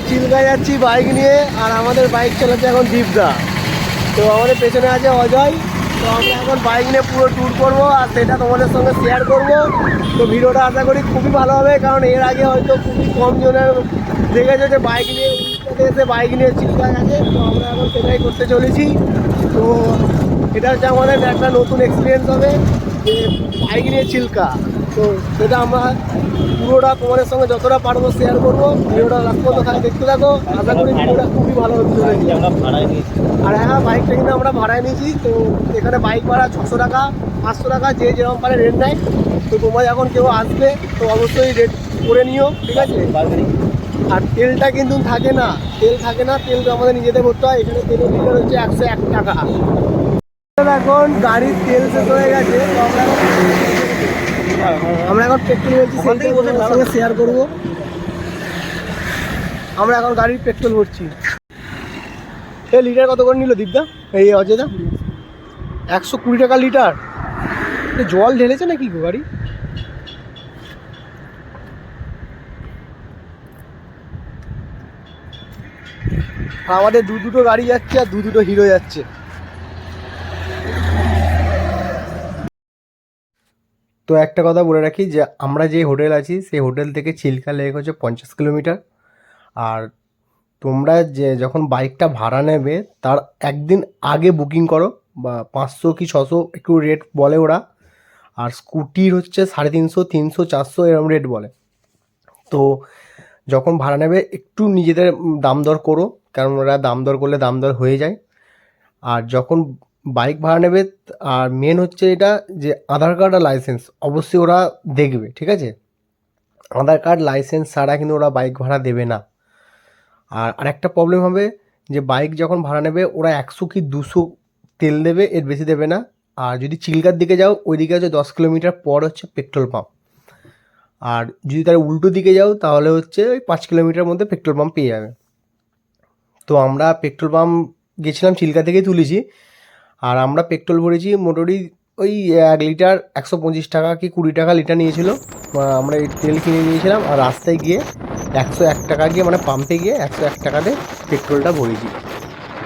চিল্কা যাচ্ছি বাইক নিয়ে, আর আমাদের বাইক চালাচ্ছে এখন দীপদা। তো আমাদের পেছনে আছে অজয়। তো আমরা এখন বাইক নিয়ে পুরো ট্যুর করবো, আর সেটা তোমাদের সঙ্গে শেয়ার করব। তো ভিডিওটা আশা করি খুবই ভালো হবে, কারণ এর আগে হয়তো খুবই কম জনের দেখেছে যে বাইক নিয়ে এসে বাইক নিয়ে চিল্কা গেছে। তো আমরা এখন সেটাই করতে চলেছি। তো এটা হচ্ছে আমাদের একটা নতুন এক্সপিরিয়েন্স হবে যে বাইক নিয়ে চিল্কা। তো সেটা আমরা পুরোটা তোমাদের সঙ্গে যতটা পারবো শেয়ার করবো। ভিডিওটা লাস্ট পর্যন্ত দেখতে থাকো, আশা করি ভিডিওটা খুবই ভালো হতে চলেছে। আর হ্যাঁ, বাইকটা কিন্তু আমরা ভাড়ায় নিয়েছি। তো এখানে বাইক ভাড়া 600 টাকা, 500 টাকা, যে যেরকম পারে রেট নেয়। তো তোমরা যখন কেউ আসবে তো অবশ্যই রেট করে নিও, ঠিক আছে? আর তেলটা কিন্তু থাকে না, তেলটা আমাদের নিজেদের করতে হয়। এখানে তেলের লিটার হচ্ছে 101 টাকা। এখন গাড়ির তেল শেষ হয়ে গেছে, তো আমরা এখন পেট্রোল বলছি, সেইটার সঙ্গে শেয়ার করবো। আমরা এখন গাড়ির পেট্রোল ভরছি। এই লিটার কত করে নিল দীপদা, এই অজয়দা? 120 টাকা লিটার। জল ঢেলেছে নাকি গো গাড়ি? আমাদের দুটো গাড়ি যাচ্ছে, আর দুটো হিরো যাচ্ছে। তো একটা কথা বলে রাখি যে আমরা যে হোটেল আছি সেই হোটেল থেকে চিল্কা লেক হচ্ছে 50 কিলোমিটার। আর তোমরা যে যখন বাইকটা ভাড়া নেবে তার একদিন আগে বুকিং করো, বা 500 কি 600 একটু রেট বলে ওরা। আর স্কুটির হচ্ছে 350, 300, 400 এরকম রেট বলে। তো যখন ভাড়া নেবে একটু নিজেদের দাম দর করো, কারণ ওরা দাম দর করলে দাম দর হয়ে যায়। আর যখন বাইক ভাড়া নেবে, আর মেন হচ্ছে এটা যে আধার কার্ড আর লাইসেন্স অবশ্যই ওরা দেখবে, ঠিক আছে? আধার কার্ড লাইসেন্স ছাড়া কিন্তু ওরা বাইক ভাড়া দেবে না। আর আরেকটা প্রবলেম হবে যে বাইক যখন ভাড়া নেবে ওরা 100 কি 200 তেল দেবে, এর বেশি দেবে না। আর যদি চিল্কার দিকে যাও, ওই দিকে হচ্ছে 10 কিলোমিটার পর হচ্ছে পেট্রোল পাম্প। আর যদি তার উল্টো দিকে যাও তাহলে হচ্ছে ওই 5 কিলোমিটার মধ্যে পেট্রোল পাম্প পেয়ে যাবে। তো আমরা পেট্রোল পাম্প গেছিলাম, চিল্কা থেকেই তুলেছি। আর আমরা পেট্রোল ভরেছি মোটামুটি ওই 1 লিটার 125 টাকা কি 20 টাকা লিটার নিয়েছিল। আমরা এই তেল কিনে নিয়েছিলাম, আর রাস্তায় গিয়ে 101 টাকা গিয়ে মানে পাম্পে গিয়ে 101 টাকাতে পেট্রোলটা ভরেছি।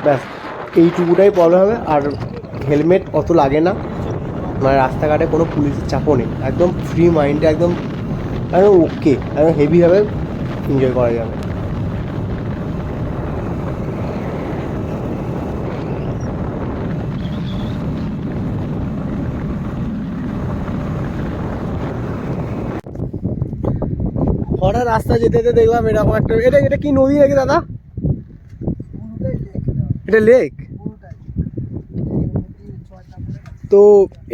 ব্যাস এইটুকুটাই প্রবলেম হবে। আর হেলমেট অত লাগে না, মানে রাস্তাঘাটে কোনো পুলিশের চাপও নেই, একদম ফ্রি মাইন্ডে একদম একদম ওকে, একদম হেভিভাবে এনজয় করা যাবে। হঠাৎ রাস্তা যেতে যেতে দেখলাম এরকম একটা, এটা কি নদী নাকি দাদা? এটা লেক। তো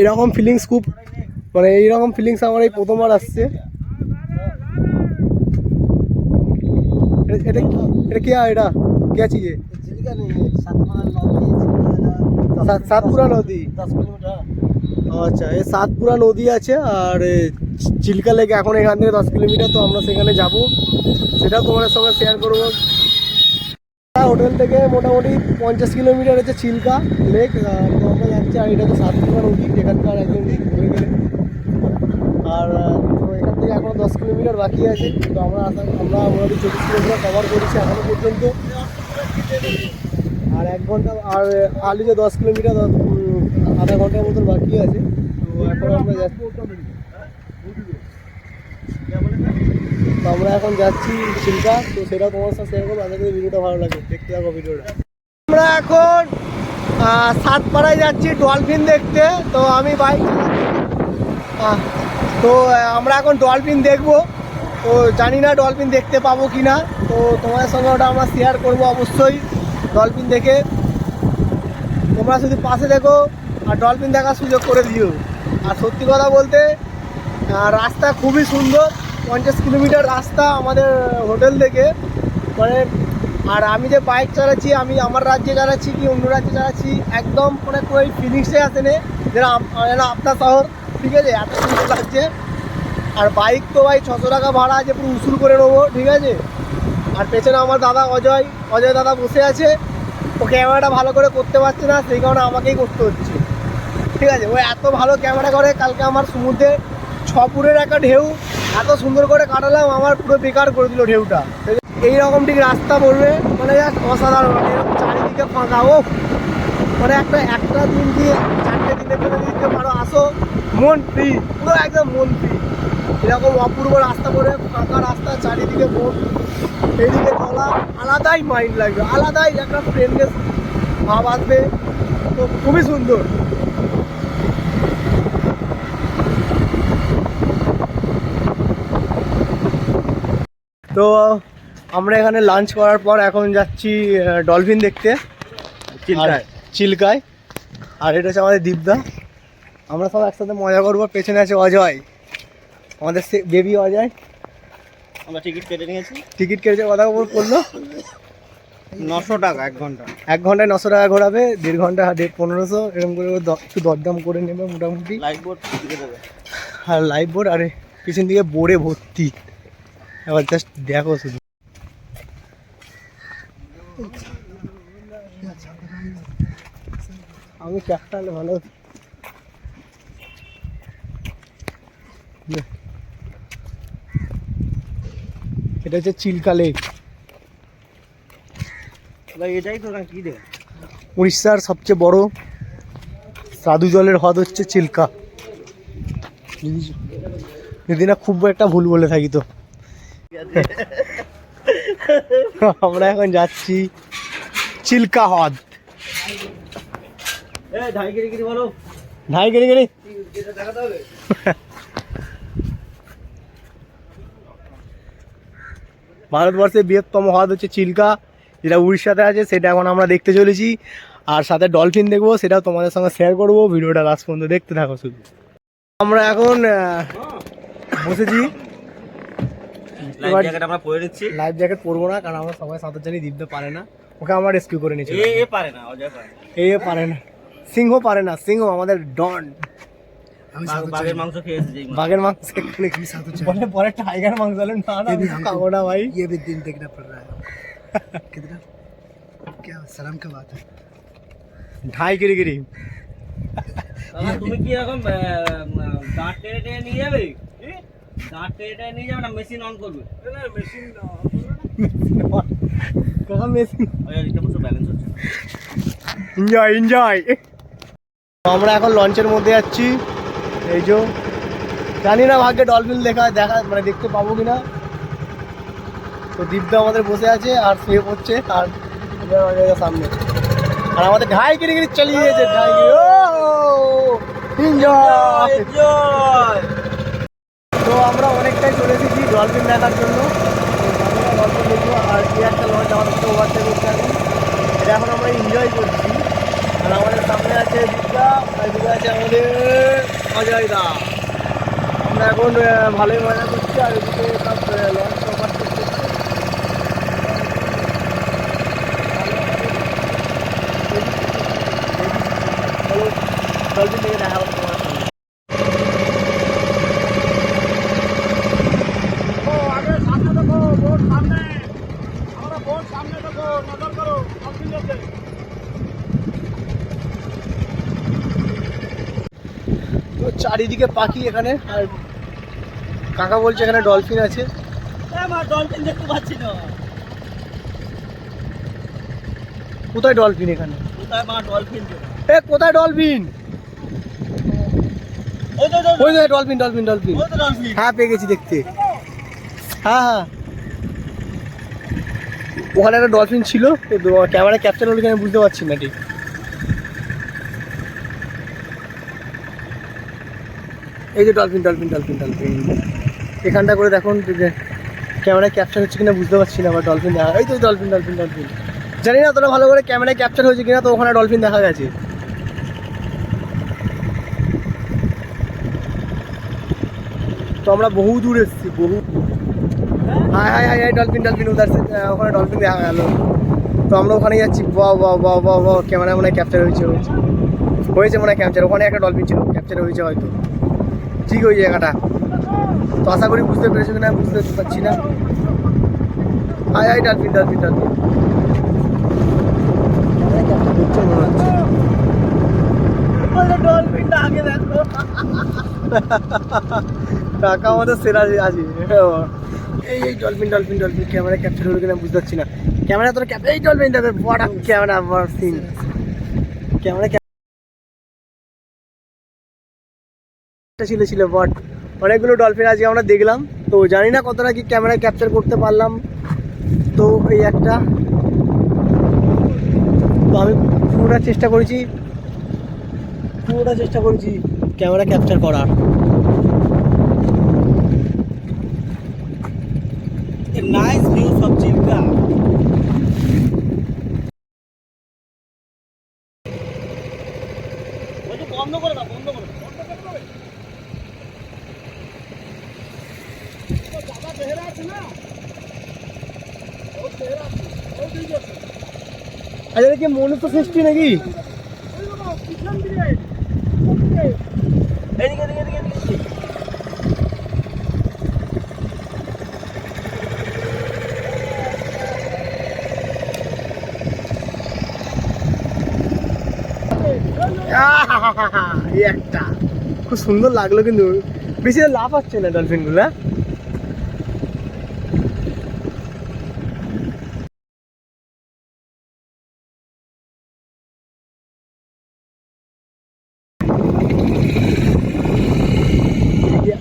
এরকম ফিলিংস খুব, মানে এইরকম ফিলিংস আমার এই প্রথমবার আসছে। এটা এটা কি, এটা কি আছে? সাতপুরা নদী। আচ্ছা, এই সাতপুরা নদী আছে, আর চিল্কা লেক এখন এখান থেকে 10 কিলোমিটার। তো আমরা সেখানে যাব, সেটাও তোমাদের সঙ্গে শেয়ার করবো। হোটেল থেকে মোটামুটি 50 কিলোমিটার হচ্ছে চিল্কা লেক। তো আমরা যাচ্ছি, আর এটা তো সাতপুরা নদী, যেখানকার একদম ঘুরে গেলে। আর তো এখান থেকে এখনও 10 কিলোমিটার বাকি আছে। তো আমরা মোটামুটি 24 কিলোমিটার কভার করেছি এখনো পর্যন্ত। আর 1 ঘন্টা, আর আলি যে 10 কিলোমিটার আধা ঘন্টার মতন বাকি আছে। তো এখন আমরা যাচ্ছি, তো আমরা এখন যাচ্ছি চিল্কা। তো সেটা তোমার সাথে শেয়ার করবো। আশা করি ভিডিওটা ভালো লাগে, দেখতে থাকো ভিডিওটা। আমরা এখন সাতপাড়ায় যাচ্ছি ডলফিন দেখতে। তো আমি বাইক, তো আমরা এখন ডলফিন দেখবো। তো জানি না ডলফিন দেখতে পাবো কি না। তো তোমাদের সঙ্গে ওটা আমরা শেয়ার করবো অবশ্যই। ডলফিন দেখে তোমরা শুধু পাশে দেখো, আর ডলফিন দেখার সুযোগ করে দিও। আর সত্যি কথা বলতে রাস্তা খুবই সুন্দর, 50 কিলোমিটার রাস্তা আমাদের হোটেল থেকে, মানে। আর আমি যে বাইক চালাচ্ছি, আমি আমার রাজ্যে চালাচ্ছি কি অন্য রাজ্যে চালাচ্ছি, একদম মানে ওই ফিলিংসে আসে না যেন আপনার শহর, ঠিক আছে? এত সুন্দর লাগছে। আর বাইক তো ভাই 600 টাকা ভাড়া আছে, পুরো উসুল করে নেবো, ঠিক আছে? আর পেছনে আমার দাদা অজয় দাদা বসে আছে। ও ক্যামেরাটা ভালো করে করতে পারছে না, সেই কারণে আমাকেই করতে হচ্ছে, ঠিক আছে? ও এত ভালো ক্যামেরা করে, কালকে আমার সমুদ্রে 6 ফুটের একটা ঢেউ এত সুন্দর করে কাটালাম, আমার পুরো বেকার করে দিল ঢেউটা। এইরকম ঠিক রাস্তা পড়বে, মানে জাস্ট অসাধারণ। মানে এরকম চারিদিকে ফাঁকা, ও মানে একটা দিন দিয়ে 4টে দিনের জন্য দিতে পারো, আসো মন ফ্রি, পুরো একদম মন ফ্রি। এরকম অপূর্ব রাস্তা পড়ে, ফাঁকা রাস্তা, চারিদিকে বন, এইদিকে চলা, আলাদাই মাইন্ড লাগবে, আলাদাই একটা ফ্রেন্ডনেস ভাব আসবে। তো খুবই সুন্দর। তো আমরা এখানে লাঞ্চ করার পর এখন যাচ্ছি ডলফিন দেখতে চিল্কায়। আর এটা হচ্ছে আমাদের দীপদা। আমরা সব একসাথে মজা করবো। পেছনে আছে অজয়, আমাদের বেবি অজয়। আমরা টিকিট কেটে নিয়েছি। টিকিট কেটেছে, কথা পড়লো 900 টাকা 1 ঘন্টা। 1 ঘন্টায় 900 টাকা ঘোরাবে, 1.5 ঘন্টা 1500, এরকম করে একটু দরদাম করে নেবে মোটামুটি। লাইফ বোট দিয়ে দেবে। আর লাইফ বোট, আরে পিছন দিকে বোর্ডে ভর্তি। এবার জাস্ট দেখো শুধু। আমি ক্যাপটা হলে ভালো। এটা হচ্ছে চিল্কা লেক। এটাই তো না কি দে, উড়িষ্যার সবচেয়ে বড় স্বাদু জলের হ্রদ হচ্ছে চিল্কা। যদি না খুব একটা ভুল বলে থাকি তো। আমরা এখন যাচ্ছি চিল্কা হ্রদ। ঢাই গিরি বলো, ঢাই গেড়ি গেড়ি দেখাতে হবে। ভারতবর্ষের বৃহত্তম হ্রদ হচ্ছে চিল্কা, যেটা উড়িষ্যাতে আছে, সেটা এখন আমরা দেখতে চলেছি। আর সাথে ডলফিন দেখবো, সেটাও তোমাদের সঙ্গে শেয়ার করবো। ভিডিওটা লাস্ট পর্যন্ত দেখতে থাকো শুধু। আমরা এখন বসেছি। আমরা পরে নিচ্ছি। লাইফ জ্যাকেট পরবো না, কারণ আমরা সবাই সাঁতার জানি, দিতে পারে না। ওকে আমরা রেস্কিউ করে নিয়েছি। এ পারে না, অজয় পারে। এ পারে না, সিংহ পারে না। সিংহ আমাদের ডন। বাঘের মাংস খেয়েছে যেই মাংস। বাঘের মাংস এখানে কি সাথে বলে, পরে টাইগার মাংস হলে না না খাবো না ভাই। ये भी दिन देखना पड़ रहा है कितना क्या शर्म की बात है। ঢাই গিরি গিরি। তুমি কি এরকম দাঁত টেনে টেনে নিয়ে যাবে? দাঁত টেনে টেনে নিয়ে যাবে না মেশিন অন করবে? মেশিন কাকা মেশিন এটা বসে ব্যালেন্স হচ্ছে। Enjoy enjoy. আমরা এখন লঞ্চের মধ্যে যাচ্ছি। এই যে জানি না ভাগ্যে ডলফিন দেখা মানে দেখতে পাবো কিনা। তো দীপদা আমাদের বসে আছে আর শুয়ে পড়ছে, আর সামনে। আর আমাদের ঢাই গিরি গিরি চালিয়ে গেছে। ঢাই গিরি, ও এনজয়। তো আমরা অনেকটাই চলে এসেছি ডলফিন দেখার জন্য। ডলফিন দেখবো। আর কি একটা লঞ্চ আমাদের সাথে ওভারটেক করছে এখন। এটা এখন আমরা এনজয় করছি। আর আমাদের সামনে আছে দীপদা, আর এদিকে আছে আমাদের অজয় দা। আমরা এখন ভালোই মজা করছি। আর এদিকে সব লঞ্চ ওভারটেক করছে। ডলফিন থেকে দেখা হচ্ছে তোমার সঙ্গে। তো চারিদিকে পাখি এখানে। আর কাকা বলছে এখানে ডলফিন আছে। ডলফিন দেখতে পাচ্ছি না। কোথায় ডলফিন এখানে? কোথায় মা ডলফিন? এ কোথায় ডলফিন? ওই তো ওই যে ডলফিন ডলফিন ডলফিন। ওই তো ডলফিন। হ্যাঁ পেয়ে গেছি দেখতে। হ্যাঁ হ্যাঁ, ওখানে একটা ডলফিন ছিল, ক্যামেরা ক্যাপচার হলো কিনা বুঝতে পারছি না ঠিক। এই যে ডলফিন ডলফিন ডলফিন ডলফিন এখানটা করে দেখুন, ক্যামেরায় ক্যাপচার হচ্ছে কিনা বুঝতে পারছি না। আবার ডলফিন দেখা, এই তো ডলফিন ডলফিন ডলফিন। জানি না তোরা ভালো করে ক্যামেরায় ক্যাপচার হয়েছে কিনা, তো ওখানে ডলফিন দেখা গেছে। তো আমরা বহু দূর এসেছি, বহু। High high high high dolphin dolphin উদার ওখানে ডলফিন দেখা গেল। তো আমরা ওখানে যাচ্ছি। বাহ বাহ বাহ বাহ বাহ, ক্যামেরা মনে হয় ক্যাপচার হয়েছে মনে হয় ক্যাপচার। ওখানে একটা ডলফিন ছিল, ক্যাপচার হয়েছে হয়তো। ঠিক ওই জায়গাটা। তো আশা করি বুঝতে পেরেছো কিনা বুঝতে পারছি না। High high dolphin dolphin dolphin মনে হচ্ছে। ডলফিনটা আগে দেখো। টাকা আমাদের সেরা আছে। এই dolphin dolphin dolphin camera capture হলো কিনা বুঝতে পারছি না। ক্যামেরা তোর ক্যাপ এই ডলফিন দেখো বড় ক্যামেরা বড় সিন ক্যামেরা ছিল ছিল বট অনেকগুলো ডলফিন আজকে আমরা দেখলাম। তো জানি না কতটা কি ক্যামেরা ক্যাপচার করতে পারলাম। তো এই একটা তো আমি পুরোটা চেষ্টা করেছি ক্যামেরা ক্যাপচার করার। নাইস ভিউ সব চিলকা। বন্ধ করে দাও, বন্ধ করে দাও। আচ্ছা এটা কি মনুষ্য সৃষ্টি নাকি? এদিকে এদিকে এদিকে এদিকে। এই একটা খুব সুন্দর লাগলো কিন্তু বেশি লাভ হচ্ছে না ডলফিন গুলা।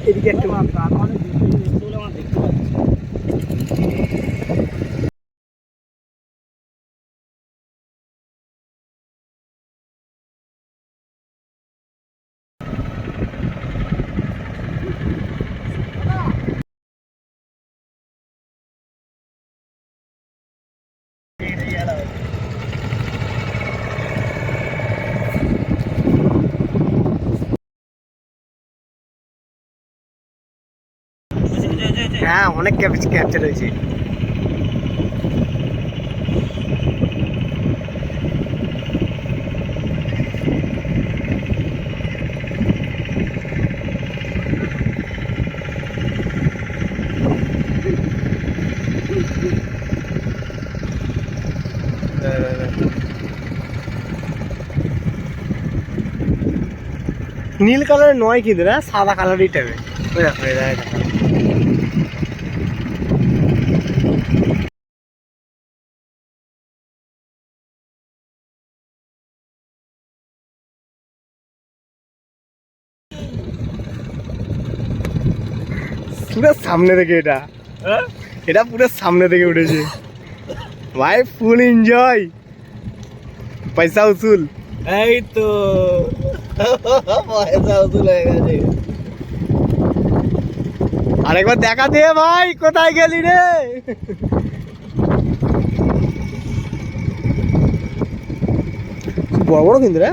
এদিকে একটা হ্যাঁ অনেক ক্যাপচার হয়েছে। নীল কালারের নয় কিন্তু না, সাদা কালারই টাইপের। পুরো সামনে থেকে এটা পুরো সামনে থেকে উঠেছে ভাই, ফুল এনজয়, পয়সা উসুল। এই তো পয়সা উসুল হয়ে গেছে। আরেকবার দেখা দে ভাই, কোথায় গেলি রে? বড় বড় কিন্তু রে।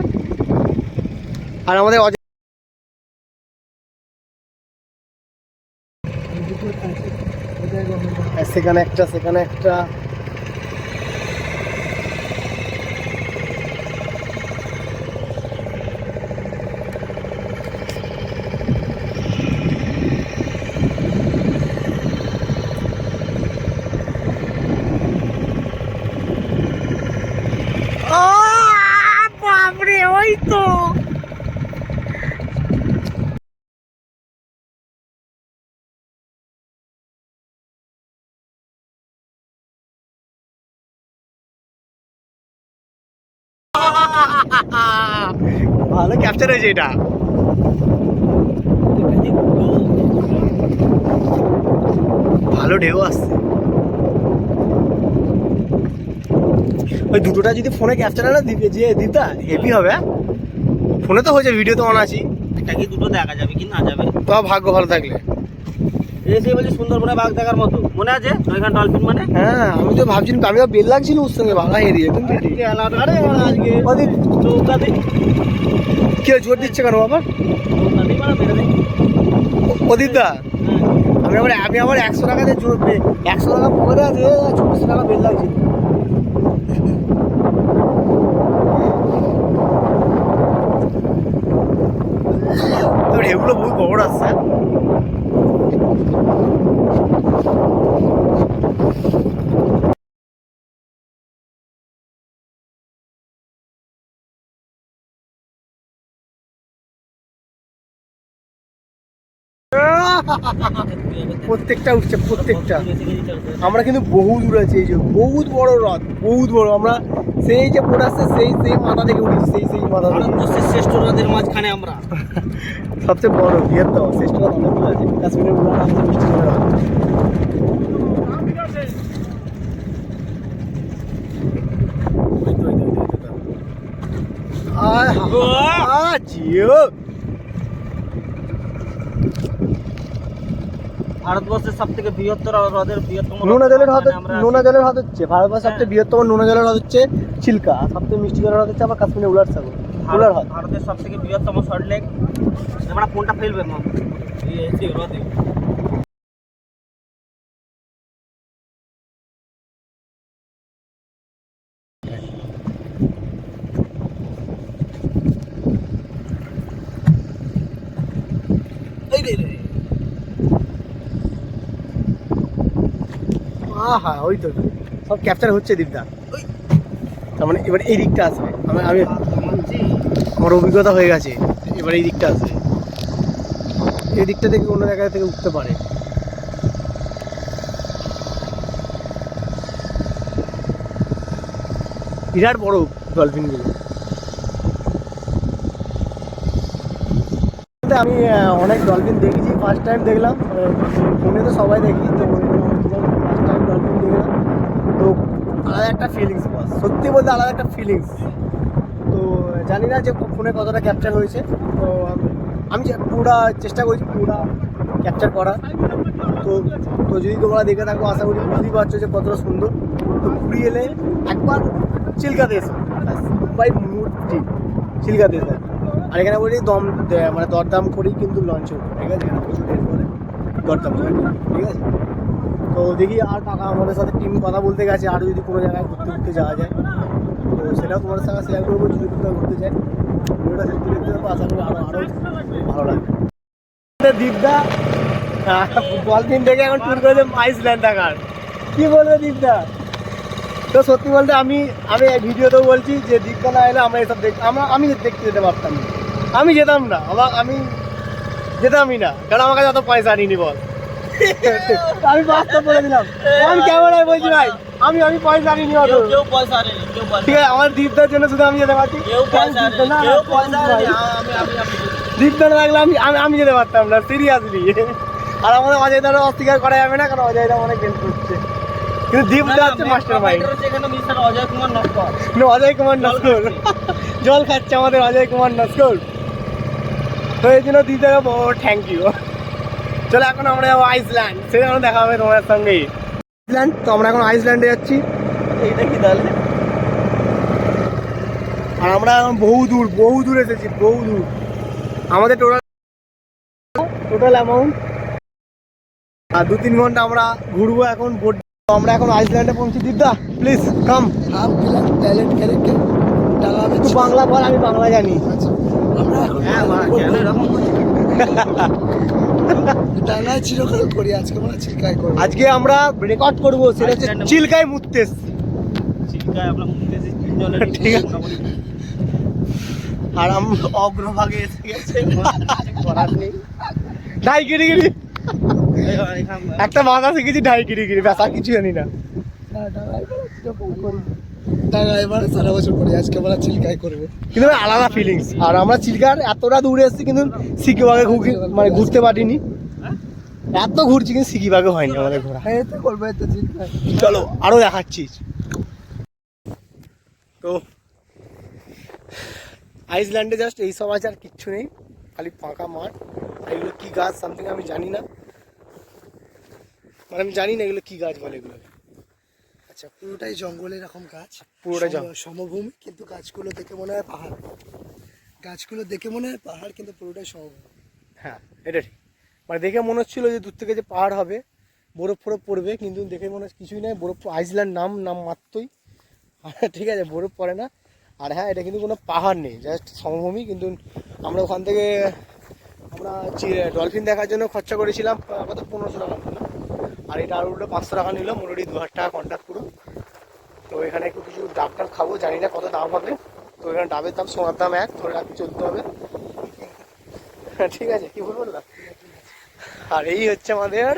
আর আমাদের সেখানে একটা বাপরে, ওই তো ভালো ক্যাপচার হয়েছে এটা। ভালো ঢেউ আসছে। ওই দুটোটা যদি ফোনে ক্যাপচার না দিতা হেভি হবে। ফোনে তো হয়েছে, ভিডিও তো অন আছি। এটা কি দুটো দেখা যাবে কি না যাবে? তো ভাগ্য ভালো থাকলে। এসে বলছি সুন্দরবনে বাঘ দেখার মতো মনে আছে ওইখানে ডলফিন মানে। হ্যাঁ আমি তো ভাবছি, আমি তো বেল লাগছিল ওর সঙ্গে ভালো এরিয়া কিন্তু আজকে নৌকাতে কেউ জোর দিচ্ছে কেন আবার? নৌকাতেই মারা মেরে দেয়। অদিতদা আমি আবার 100 টাকাতে জোর 100 টাকা পকেটে আছে, 24 টাকা বেল লাগছে। ঢেউগুলো বহুত বড় আসছে। প্রত্যেকটা উঠছে, প্রত্যেকটা। আমরা কিন্তু বহু দূর আছি, এই যে বহুত বড় হ্রদ, বহুত বড়। আমরা সেই যে পড়ে আসছে সেই মাথা থেকে উঠেছি, সেই মাথা থেকে। ভারতবর্ষের শ্রেষ্ঠ হ্রদের মাঝখানে আমরা। সবচেয়ে বড় বৃহত্তম শ্রেষ্ঠ হ্রদ অনেকগুলো আছে। কাশ্মীরের উড়ান আছে, মিষ্টি জলের হ্রদ। জিও ভারতবর্ষের সব থেকে বৃহত্তর হ্রদের বৃহত্তম নোনা জলের হ্রদ, আমরা নোনা জলের হ্রদ হচ্ছে ভারতবর্ষের সবচেয়ে বৃহত্তম নোনা জলের হ্রদ হচ্ছে চিল্কা, আর সবচেয়ে মিষ্টি জলের হ্রদ হচ্ছে আমার কাশ্মীরের উলার সাগর, উলার হ্রদ। ভারতের সব থেকে বৃহত্তম সল্ট লেক। আমরা কোনটা ফেলবে মা এই হ্রদে? আহা, ওই তো সব ক্যাপচার হচ্ছে দীপদা। তার মানে এবার এই দিকটা আসবে, আমি আমার অভিজ্ঞতা হয়ে গেছে, এবার এই দিকটা আসবে, এই দিকটা থেকে অন্য জায়গা থেকে উঠতে পারে। বিরাট বড় ডলফিনগুলো। আমি অনেক ডলফিন দেখেছি, ফার্স্ট টাইম দেখলাম। ফোনে তো সবাই দেখি, তো ফার্স্ট টাইম ডলফিন দেখলাম, তো আলাদা একটা ফিলিংস, সত্যি বলতে আলাদা একটা ফিলিংস। তো জানি না যে ফোনে কতটা ক্যাপচার হয়েছে, তো আমি পুরোটা চেষ্টা করছি পুরোটা ক্যাপচার করার। তো তো যদি তোমরা দেখে থাকো, আশা করি বুঝতেই পারছো যে কতটা সুন্দর। তো পুরী এলে একবার চিল্কাতে এসো, বাই মূর্তি চিল্কাতে এসো। আর এখানে বলি মানে দরদাম করেই কিন্তু লঞ্চ হবে, ঠিক আছে? এখানে প্রচুর রেট করে দরদাম করে, ঠিক আছে? তো দেখি, আর কাকা আমাদের সাথে টিম কথা বলতে গেছে আরও যদি কোনো জায়গায় ঘুরতে যাওয়া যায়, তো সেটাও তোমাদের সঙ্গে শেয়ার করবো যদি কোথাও ঘুরতে যাই। ভিডিওটা শেষ করে দিতে পারবো, আশা করি আরও ভালো লাগবে। দীপদা ডলফিন দেখে এখন ট্যুর করেছে আইসল্যান্ড দেখার, কি বলবে দীপদা? তো সত্যি বলতে আমি ভিডিওতেও বলছি যে দীপদা না এলে আমরা এসব আমি দেখতে যেতে পারতাম না, আমি যেতাম না, আমি যেতামই না, কারণ আমার কাছে অত পয়সা নিনি বল। আমি বাস্তব বলে দিলাম, আমি ক্যামেরায় বলছি ভাই, আমি পয়সা নিনি অত। কেউ পয়সা নেই, কেউ পয়সা ঠিক আছে, আমার দীপদার জন্য শুধু আমি যেতে পারছি। কেউ পয়সা নেই, না, কেউ পয়সা নেই। দীপদা না লাগলে আমি যেতে পারতাম না, সিরিয়াসলি। আর আমাদের অজয়দারও অস্বীকার করা যাবে না, কারণ অজয়দা অনেক হেল্প করছে, কিন্তু দীপদা হচ্ছে মাস্টার মাইন্ড। এখানে মিস্টার অজয় কুমার নস্কর। অজয় কুমার নস্কর জল খাচ্ছে আমাদের অজয় কুমার নস্কর। তো এই জন্য দীপদাকে বড় থ্যাংক ইউ। চলো এখন আমরা যাবো আইসল্যান্ড, সেখানে দেখা হবে তোমার সঙ্গে। আইসল্যান্ড, তো আমরা এখন আইসল্যান্ডে যাচ্ছি। এইটা কি তাহলে? আর আমরা এখন বহু দূর এসেছি, বহু দূর। আমাদের টোটাল অ্যামাউন্ট আর 2-3 ঘন্টা আমরা ঘুরবো এখন। আমরা এখন আইসল্যান্ডে পৌঁছি। দীপদা প্লিজ কাম। टैलेंट करेंगे डाला में একটু বাংলা বল, আমি বাংলা জানি। আমরা এখন কেন এরকম ডালা চিরকাল করি, আজকে আমরা চিলকাই করব। আজকে আমরা রেকর্ড করবো, সেটা হচ্ছে চিল্কায় মুততে এসছি। চিল্কায় আমরা মুখতেছি জলের ঠিক আছে। আর আমরা অগ্রভাগে এসে গেছে, করার নেই। ঢাইগিরি একটা ভাষা শিখেছি, ঢাইগিরি, ব্যাস আর কিছু জানি না। ডালা এবার সারা বছর করি, আজকে আমরা চিলকাই করব। কিন্তু আলাদা ফিলিংস। আর আমরা চিল্কার এতটা দূরে এসেছি, কিন্তু সিকিবাগে মানে ঘুরতে পারিনি। এত ঘুরছি কিন্তু সিকিবাগে হয়নি আমাদের ঘোরা। এই তো করবে, এই তো চিলকাই। চলো আরো দেখাচ্ছি। তো আইসল্যান্ডে জাস্ট এইসব আছে, আর কিচ্ছু নেই, খালি ফাঁকা মাঠ। আর এগুলো কী গাছ সামথিং আমি জানি না, মানে আমি জানি না এগুলো কী গাছ বলে এগুলো। আচ্ছা, পুরোটাই জঙ্গল, এরকম গাছ, পুরোটাই জঙ্গল। সমভূমি, কিন্তু গাছগুলো দেখে মনে হয় পাহাড়। গাছগুলো দেখে মনে হয় পাহাড়, কিন্তু পুরোটাই সমভূমি। হ্যাঁ, এটা ঠিক। মানে দেখে মনে হচ্ছিলো যে দূর থেকে যে পাহাড় হবে, বরফ ফরফ পড়বে, কিন্তু দেখে মনে হচ্ছে কিছুই নেই। বরফ, আইসল্যান্ড নাম মাত্রই, ঠিক আছে, বরফ পড়ে না। আর হ্যাঁ, এটা কিন্তু কোনো পাহাড় নেই, জাস্ট সমভূমি। কিন্তু আমরা ওখান থেকে আমরা ডলফিন দেখার জন্য খরচা করেছিলাম কত, 1500 টাকা নিল। আর এটা আর উল্টো 500 টাকা নিল, মোটামুটি 2000 টাকা কন্ট্যাক্ট পুরো। তো এখানে একটু কিছু ডাব খাবো, জানি না কত দাম হবে। তো এখানে ডাবের দাম সোনার দাম এক, ধরে রাখতে চলতে হবে। ঠিক আছে, কি বলবো না। আর এই হচ্ছে আমাদের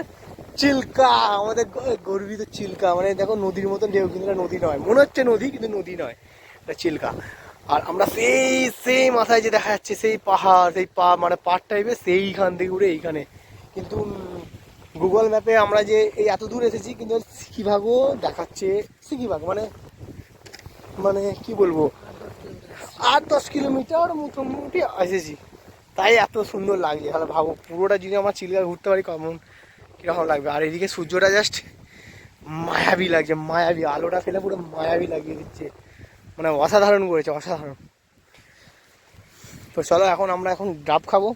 চিল্কা, আমাদের গর্বিত চিল্কা। মানে দেখো নদীর মতন ঢেউ, কিন্তু এটা নদী নয়, মনে হচ্ছে নদী কিন্তু নদী নয়, এটা চিল্কা। আর আমরা সেই মাথায় যে দেখা যাচ্ছে সেই পাহাড়, সেই মানে পাহাড় টাইপের, সেইখান থেকে উড়ে এইখানে। কিন্তু গুগল ম্যাপে আমরা যে এই এত দূর এসেছি, কিন্তু সিকিভাগও দেখাচ্ছে, সিকিভাগ মানে মানে কি বলবো 8-10 কিলোমিটার মোটামুটি এসেছি, তাই এত সুন্দর লাগছে। তাহলে ভাবো পুরোটা যদি আমার চিল্কা ঘুরতে পারি কেমন কীরকম লাগবে। আর এদিকে সূর্যটা জাস্ট মায়াবী লাগছে, মায়াবী আলোটা ফেলে পুরো মায়াবী লাগিয়ে দিচ্ছে, মানে অসাধারণ করেছে, অসাধারণ। তো চলো এখন আমরা ডাব খাবো।